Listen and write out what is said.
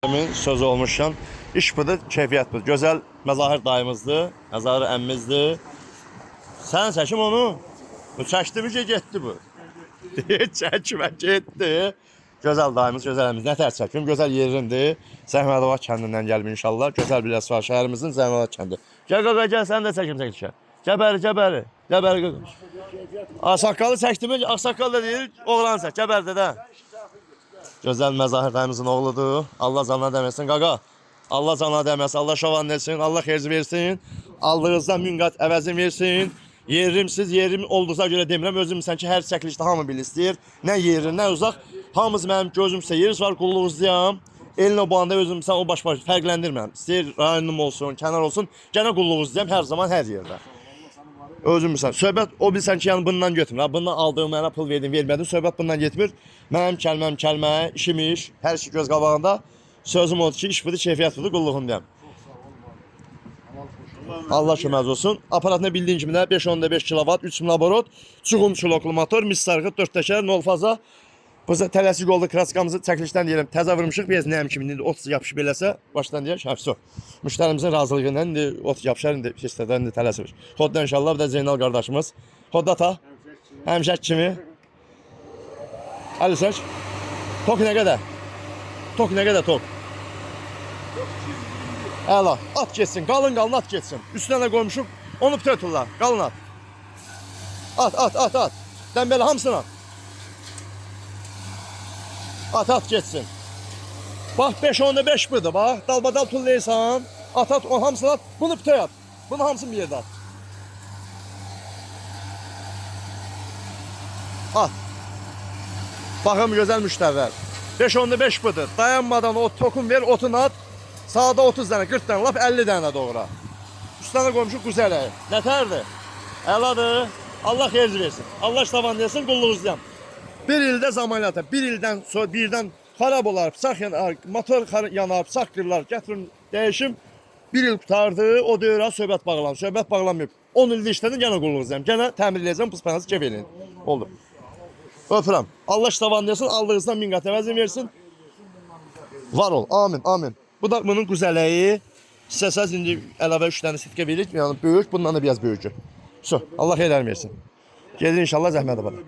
Demin söz olmuşken iş budur, keyfiyyət budur. Gözəl məzahir dayımızdır, məzahir əmmimizdir. Sən çəkim onu. Bu çəkdi mi ki, getdi bu. Çəkmə getdi. Gözəl dayımız, gözəl əmmimiz. Nə tər çəkim, gözəl yerindir. Zəhmədovat kəndindən gəlib inşallah. Gözəl bir əsvar şəhərimizin Zəhmədovat kəndi. Gəl qaqa, gəl, sən də çəkim çəkişə. Gəbəri, gəbəri. Gəbəri qaqa. Ağsaqqalı çəkdi mi? Ağsaqqal da deyil, oğlan çək. Gəbərdə də. Gözəl məzahir dayımızın oğludur. Allah canına dəməsin qaqa. Allah canına dəməsin, Allah şovan versin, Allah xeyirci versin. Aldığınızdan münqat əvəzin versin. Yerimsiz, yerim oldusa görə demirəm. Özümsən ki, hər çəkilişdə hamı bil istəyir. Nə yerin, nə uzaq. Hamımız mənim gözümsə yeriz var, qulluğuzdayam. Elin o bağında özümsən o baş fərqləndirmirəm. İstəyir rayonum olsun, kənar olsun. Gənə qulluğuzdayam hər zaman, hər yerdə. Özümsən. Söhbət o bilsən ki, yəni bundan götürmür. Bundan aldığım mənə pul verdim, vermədim. Söhbət bundan getmir. Mənim kəlməm kəlmə, işim iş, hər şey göz qabağında. Sözüm odur ki, iş budur, keyfiyyət budur, qulluğumdayam. Allah köməz olsun. Aparatını bildiğin kimi də 5.5 kW, 3 laborot, çuğum çuloklu motor, mis sarğı, 4 təkər, 0 faza. Bu tələsik oldu, kraskamızı çəkilişdən deyirəm. Təzə vurmuşuq, biz nəyəm kimi, indi ot yapışıb eləsə, başdan deyək, həbsi o. Müştərimizin razılığından indi ot yapışar, indi istədən indi tələsir. Xodda inşallah, bir də Zeynal qardaşımız. Xodda ta, həmşək kimi. Hadi sək. Tok nə qədər? Tok nə qədər tok? Əla, at geçsin, qalın qalın at geçsin. Üstünə də qoymuşuq, onu pütürtürlər, qalın at. At. Dəmbəli hamısını at. At geçsin. Bax 5.5 budur, bax. Dalbadal tullayırsan. At, o hamısını at. Bunu pütür at. Bunu hamısını bir yerdə at. At. Baxım gözəl müştərilər. 5.5 budur. Dayanmadan o tokun ver, otunu at. Sağda 30 dənə, 40 dənə, lap 50 dənə doğra. Üstünə qoymuşuq güzələ. Nətərdir? Əladır. Allah xeyirci versin. Allah iştavan versin, qulluğuzdayam. Bir ildə zamanata, bir ildən sonra birdən xarab olar, psaq yanar, motor yanar, psaq qırlar, gətirin, dəyişim. Bir il tutardı, o dövrə söhbət bağlanır. Söhbət bağlanmayıb. 10 ildə işlədim, gənə qulluğuzdayam. Gənə təmir edəcəm, pıspanızı kef eləyin. Oldu. Öpürəm. Allah iştavan versin, aldığınızdan minqat əvəzin versin. Var ol, amin, amin. Bu da bunun güzələyi. İstəsəz indi əlavə 3 dənə sitqə verir, yəni böyük, bundan da biraz böyükür. So, Allah xeyirlər versin. Gedir inşallah Zəhmədabad.